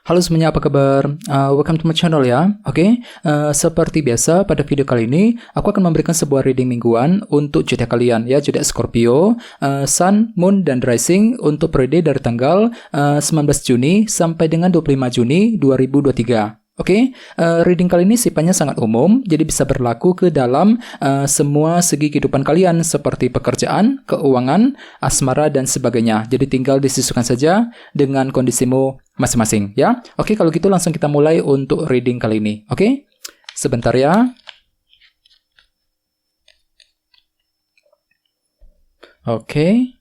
Halo semuanya, apa kabar? Welcome to my channel ya. Oke, seperti biasa pada video kali ini aku akan memberikan sebuah reading mingguan untuk zodiak kalian ya, zodiak Scorpio, Sun, Moon, dan Rising untuk periode dari tanggal 19 Juni sampai dengan 25 Juni 2023. Oke, reading kali ini sifatnya sangat umum, jadi bisa berlaku ke dalam semua segi kehidupan kalian seperti pekerjaan, keuangan, asmara, dan sebagainya. Jadi tinggal disesuaikan saja dengan kondisimu masing-masing ya. Oke, kalau gitu langsung kita mulai untuk reading kali ini. Oke, sebentar ya. Oke.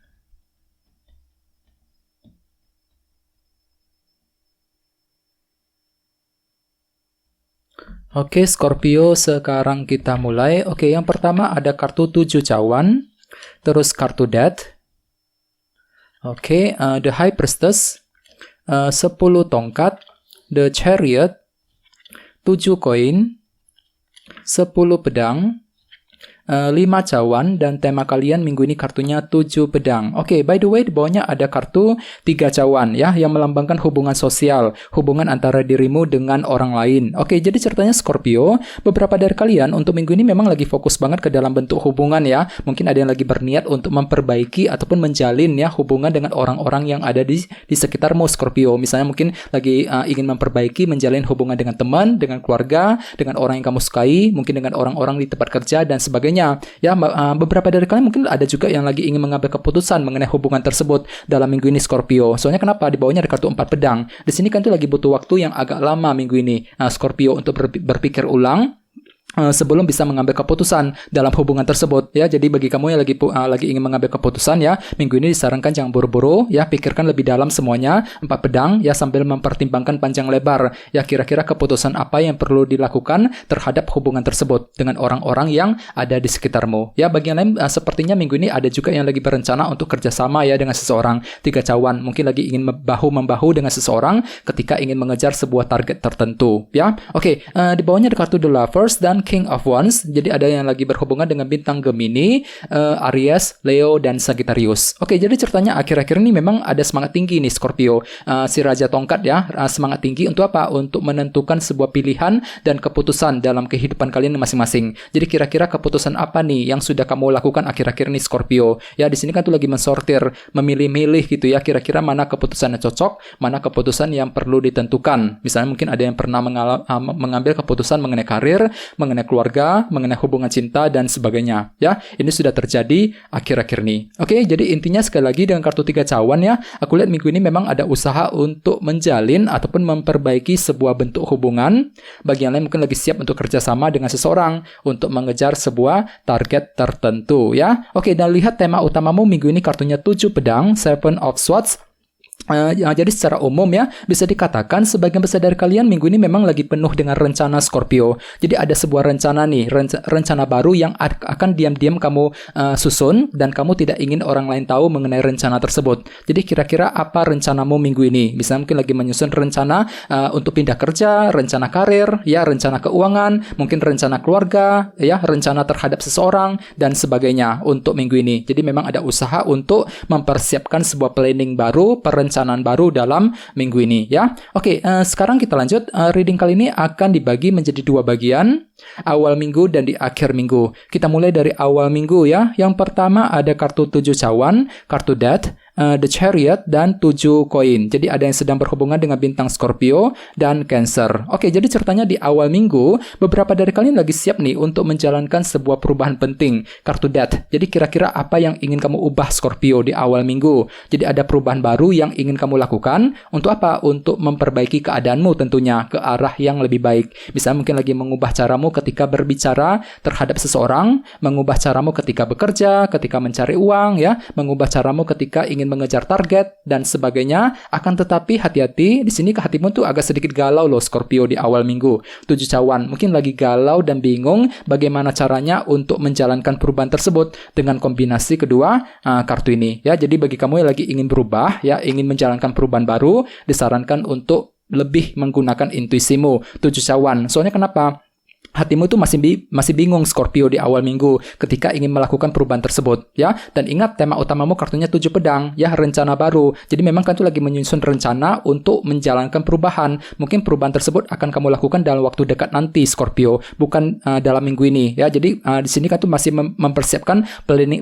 Oke, Scorpio, sekarang kita mulai. Oke, yang pertama ada kartu 7 cawan, terus kartu Death. Oke, The High Priestess, 10 tongkat, The Chariot, 7 koin, 10 pedang, 5 cawan, dan tema kalian minggu ini kartunya 7 pedang. Oke, by the way, di bawahnya ada kartu 3 cawan ya, yang melambangkan hubungan sosial, hubungan antara dirimu dengan orang lain. Oke, jadi ceritanya Scorpio, beberapa dari kalian untuk minggu ini memang lagi fokus banget ke dalam bentuk hubungan ya. Mungkin ada yang lagi berniat untuk memperbaiki ataupun menjalin ya hubungan dengan orang-orang yang ada di sekitarmu Scorpio. Misalnya mungkin lagi ingin memperbaiki, menjalin hubungan dengan teman, dengan keluarga, dengan orang yang kamu sukai, mungkin dengan orang-orang di tempat kerja dan sebagainya. Ya, beberapa dari kalian mungkin ada juga yang lagi ingin mengambil keputusan mengenai hubungan tersebut dalam minggu ini Scorpio. Soalnya kenapa? Di bawahnya ada kartu 4 pedang. Di sini kan tuh lagi butuh waktu yang agak lama minggu ini Scorpio untuk berpikir ulang sebelum bisa mengambil keputusan dalam hubungan tersebut ya. Jadi bagi kamu yang lagi ingin mengambil keputusan ya, minggu ini disarankan jangan buru-buru ya, pikirkan lebih dalam semuanya, 4 pedang ya, sambil mempertimbangkan panjang lebar ya, kira-kira keputusan apa yang perlu dilakukan terhadap hubungan tersebut dengan orang-orang yang ada di sekitarmu ya. Bagi yang lain sepertinya minggu ini ada juga yang lagi berencana untuk kerjasama ya dengan seseorang. 3 cawan, mungkin lagi ingin bahu-membahu dengan seseorang ketika ingin mengejar sebuah target tertentu ya. Oke, di bawahnya ada kartu The Lovers dan King of Wands. Jadi ada yang lagi berhubungan dengan bintang Gemini, Aries, Leo, dan Sagittarius. Oke, jadi ceritanya akhir-akhir ini memang ada semangat tinggi nih Scorpio. Si Raja Tongkat ya, semangat tinggi untuk apa? Untuk menentukan sebuah pilihan dan keputusan dalam kehidupan kalian masing-masing. Jadi kira-kira keputusan apa nih yang sudah kamu lakukan akhir-akhir ini Scorpio? Ya, di sini kan tuh lagi mensortir, memilih-milih gitu ya, kira-kira mana keputusan yang cocok, mana keputusan yang perlu ditentukan. Misalnya mungkin ada yang pernah mengambil keputusan mengenai karir, mengenai keluarga, mengenai hubungan cinta, dan sebagainya ya. Ini sudah terjadi akhir-akhir ini. Oke, jadi intinya sekali lagi dengan kartu 3 cawan ya, aku lihat minggu ini memang ada usaha untuk menjalin ataupun memperbaiki sebuah bentuk hubungan. Bagi yang lain mungkin lagi siap untuk kerjasama dengan seseorang untuk mengejar sebuah target tertentu ya. Oke, dan lihat tema utamamu minggu ini kartunya 7 pedang, 7 of Swords. Jadi secara umum ya, bisa dikatakan sebagian besar dari kalian minggu ini memang lagi penuh dengan rencana Scorpio. Jadi ada sebuah rencana nih, rencana baru yang akan diam-diam kamu susun, dan kamu tidak ingin orang lain tahu mengenai rencana tersebut. Jadi kira-kira apa rencanamu minggu ini? Misalnya mungkin lagi menyusun rencana untuk pindah kerja, rencana karir, ya, rencana keuangan, mungkin rencana keluarga, ya, rencana terhadap seseorang, dan sebagainya untuk minggu ini. Jadi memang ada usaha untuk mempersiapkan sebuah planning baru, perencanaan baru dalam minggu ini ya. Oke, sekarang kita lanjut. Reading kali ini akan dibagi menjadi 2 bagian, awal minggu dan di akhir minggu. Kita mulai dari awal minggu ya. Yang pertama ada kartu 7 cawan, kartu Death, The Chariot, dan 7 koin. Jadi ada yang sedang berhubungan dengan bintang Scorpio dan Cancer. Oke, jadi ceritanya di awal minggu beberapa dari kalian lagi siap nih untuk menjalankan sebuah perubahan penting, kartu Death. Jadi kira-kira apa yang ingin kamu ubah Scorpio di awal minggu? Jadi ada perubahan baru yang ingin kamu lakukan. Untuk apa? Untuk memperbaiki keadaanmu tentunya ke arah yang lebih baik. Misalnya mungkin lagi mengubah caramu ketika berbicara terhadap seseorang, mengubah caramu ketika bekerja, ketika mencari uang ya, mengubah caramu ketika ingin mengejar target dan sebagainya. Akan tetapi hati-hati, di sini ke hatimu tuh agak sedikit galau loh Scorpio di awal minggu. 7 cawan, mungkin lagi galau dan bingung bagaimana caranya untuk menjalankan perubahan tersebut dengan kombinasi kedua kartu ini ya. Jadi bagi kamu yang lagi ingin berubah ya, ingin menjalankan perubahan baru, disarankan untuk lebih menggunakan intuisimu 7 cawan. Soalnya kenapa? hatimu itu masih bingung Scorpio di awal minggu ketika ingin melakukan perubahan tersebut, ya. Dan ingat tema utamamu kartunya 7 pedang, ya, rencana baru. Jadi memang kan tuh lagi menyusun rencana untuk menjalankan perubahan. Mungkin perubahan tersebut akan kamu lakukan dalam waktu dekat nanti Scorpio, bukan dalam minggu ini, ya. Jadi di sini kan tuh masih mempersiapkan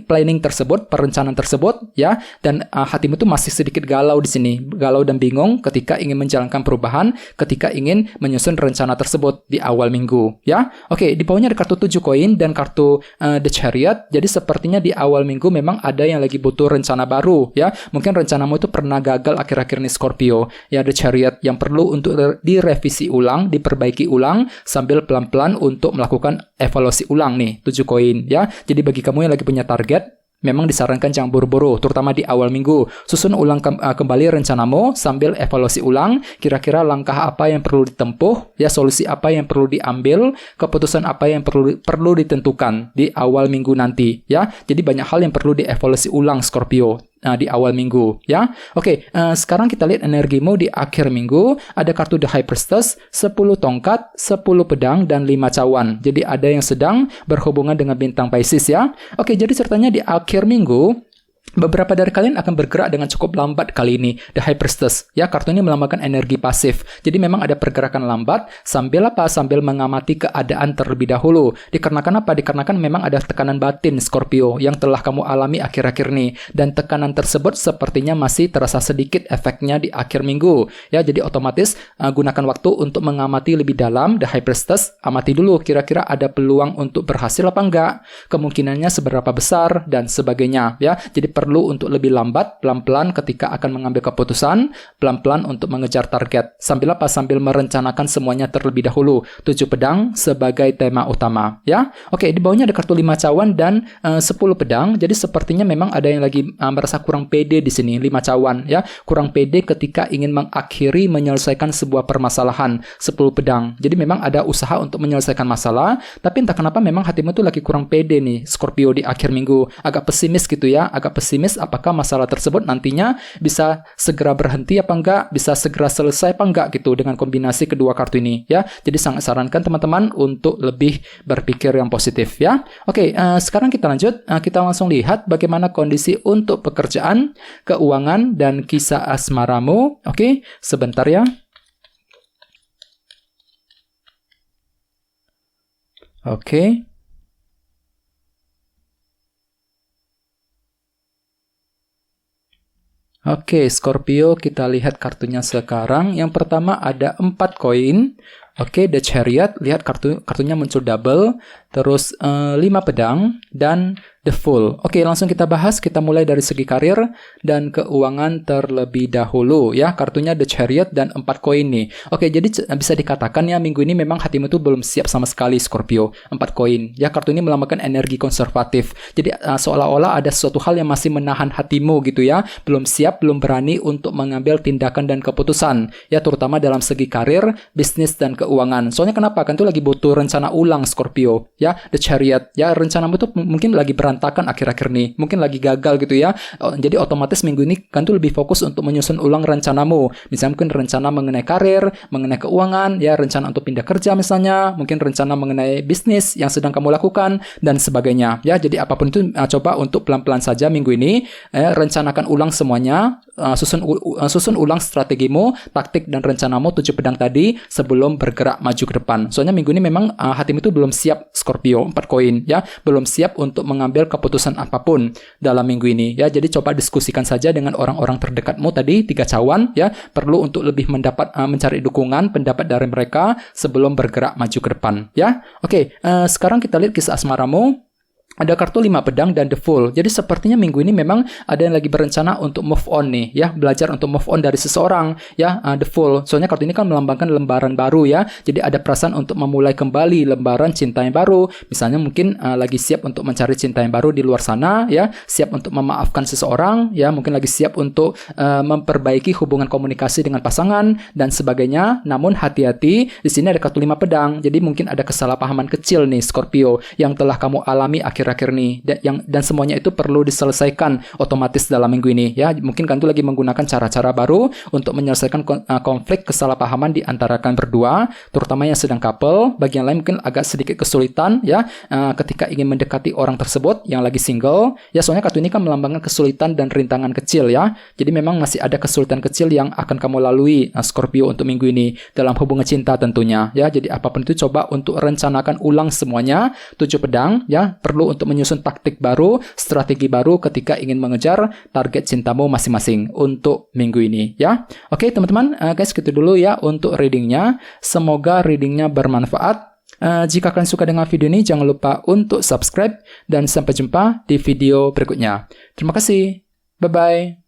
planning tersebut, perencanaan tersebut, ya. Dan hatimu tuh masih sedikit galau di sini, galau dan bingung ketika ingin menjalankan perubahan, ketika ingin menyusun rencana tersebut di awal minggu, ya. Oke, di bawahnya ada kartu 7 koin dan kartu The Chariot. Jadi sepertinya di awal minggu memang ada yang lagi butuh rencana baru, ya. Mungkin rencanamu itu pernah gagal akhir-akhir ini Scorpio. Ya, The Chariot yang perlu untuk direvisi ulang, diperbaiki ulang sambil pelan-pelan untuk melakukan evaluasi ulang nih, 7 koin, ya. Jadi bagi kamu yang lagi punya target, memang disarankan jangan buru-buru, terutama di awal minggu. Susun ulang kembali rencanamu sambil evaluasi ulang, kira-kira langkah apa yang perlu ditempuh, ya, solusi apa yang perlu diambil, keputusan apa yang perlu ditentukan di awal minggu nanti, ya. Jadi banyak hal yang perlu dievaluasi ulang Scorpio di awal minggu, ya. Oke, sekarang kita lihat energimu di akhir minggu. Ada kartu The High Priestess, 10 tongkat, 10 pedang, dan 5 cawan. Jadi ada yang sedang berhubungan dengan bintang Pisces, ya. Oke, jadi ceritanya di akhir minggu, beberapa dari kalian akan bergerak dengan cukup lambat kali ini. The High Priestess, ya, kartu ini melambangkan energi pasif. Jadi memang ada pergerakan lambat sambil apa? Sambil mengamati keadaan terlebih dahulu. Dikarenakan apa? Dikarenakan memang ada tekanan batin Scorpio yang telah kamu alami akhir-akhir ini, dan tekanan tersebut sepertinya masih terasa sedikit efeknya di akhir minggu. Ya, jadi otomatis gunakan waktu untuk mengamati lebih dalam The High Priestess. Amati dulu kira-kira ada peluang untuk berhasil apa enggak, kemungkinannya seberapa besar, dan sebagainya, ya. Jadi perlu untuk lebih lambat, pelan-pelan ketika akan mengambil keputusan, pelan-pelan untuk mengejar target. Sambil apa? Sambil merencanakan semuanya terlebih dahulu. 7 pedang sebagai tema utama, ya. Oke, di bawahnya ada kartu 5 cawan dan 10 pedang. Jadi sepertinya memang ada yang lagi merasa kurang pede di sini, 5 cawan, ya. Kurang pede ketika ingin mengakhiri menyelesaikan sebuah permasalahan. 10 pedang. Jadi memang ada usaha untuk menyelesaikan masalah, tapi entah kenapa memang hatimu tuh lagi kurang pede nih Scorpio di akhir minggu. Agak pesimis gitu, ya. Agak pesimis apakah masalah tersebut nantinya bisa segera berhenti apa enggak, bisa segera selesai apa enggak gitu dengan kombinasi kedua kartu ini, ya. Jadi sangat sarankan teman-teman untuk lebih berpikir yang positif, ya. Oke, sekarang kita lanjut, kita langsung lihat bagaimana kondisi untuk pekerjaan, keuangan, dan kisah asmaramu. Oke, sebentar ya. Oke. Oke, Scorpio, kita lihat kartunya sekarang. Yang pertama ada 4 koin. Oke, The Chariot, lihat kartunya muncul double, terus 5 pedang, dan The Fool. Oke, langsung kita bahas. Kita mulai dari segi karir dan keuangan terlebih dahulu, ya. Kartunya The Chariot dan 4 koin nih. Oke, jadi bisa dikatakan ya minggu ini memang hatimu tuh belum siap sama sekali Scorpio. 4 koin, ya. Kartu ini melambangkan energi konservatif. Jadi seolah-olah ada sesuatu hal yang masih menahan hatimu gitu, ya. Belum siap, belum berani untuk mengambil tindakan dan keputusan, ya, terutama dalam segi karir, bisnis, dan keuangan. Soalnya kenapa? Kan tuh lagi butuh rencana ulang Scorpio, ya. The Chariot, ya, rencanamu tuh mungkin lagi berantakan akhir-akhir ini, mungkin lagi gagal gitu, ya. Jadi otomatis minggu ini kan tuh lebih fokus untuk menyusun ulang rencanamu. Misalnya mungkin rencana mengenai karir, mengenai keuangan, ya, rencana untuk pindah kerja misalnya, mungkin rencana mengenai bisnis yang sedang kamu lakukan, dan sebagainya, ya. Jadi apapun itu coba untuk pelan-pelan saja minggu ini, rencanakan ulang semuanya, susun ulang strategimu, taktik, dan rencanamu 7 pedang tadi sebelum bergerak maju ke depan. Soalnya minggu ini memang hatimu itu belum siap Scorpio, 4 koin, ya, belum siap untuk mengambil keputusan apapun dalam minggu ini, ya. Jadi coba diskusikan saja dengan orang-orang terdekatmu tadi, 3 cawan, ya. Perlu untuk lebih mencari dukungan, pendapat dari mereka sebelum bergerak maju ke depan, ya. Oke, sekarang kita lihat kisah asmaramu. Ada kartu 5 pedang dan The Fool. Jadi sepertinya minggu ini memang ada yang lagi berencana untuk move on nih, ya, belajar untuk move on dari seseorang, ya. The Fool. Soalnya kartu ini kan melambangkan lembaran baru, ya. Jadi ada perasaan untuk memulai kembali lembaran cinta yang baru. Misalnya mungkin lagi siap untuk mencari cinta yang baru di luar sana, ya. Siap untuk memaafkan seseorang, ya. Mungkin lagi siap untuk memperbaiki hubungan komunikasi dengan pasangan dan sebagainya. Namun hati-hati, di sini ada kartu 5 pedang. Jadi mungkin ada kesalahpahaman kecil nih Scorpio yang telah kamu alami akhir akhir-akhir nih, dan semuanya itu perlu diselesaikan otomatis dalam minggu ini ya. Mungkin kantu lagi menggunakan cara-cara baru untuk menyelesaikan konflik kesalahpahaman di antara kalian berdua, terutama yang sedang couple. Bagi yang lain mungkin agak sedikit kesulitan ya ketika ingin mendekati orang tersebut yang lagi single ya, soalnya kartu ini kan melambangkan kesulitan dan rintangan kecil ya. Jadi memang masih ada kesulitan kecil yang akan kamu lalui Scorpio untuk minggu ini dalam hubungan cinta tentunya ya. Jadi apapun itu coba untuk rencanakan ulang semuanya. 7 pedang ya, perlu untuk menyusun taktik baru, strategi baru ketika ingin mengejar target cintamu masing-masing untuk minggu ini ya. Oke teman-teman, guys gitu dulu ya untuk readingnya. Semoga readingnya bermanfaat. Jika kalian suka dengan video ini, jangan lupa untuk subscribe dan sampai jumpa di video berikutnya. Terima kasih. Bye-bye.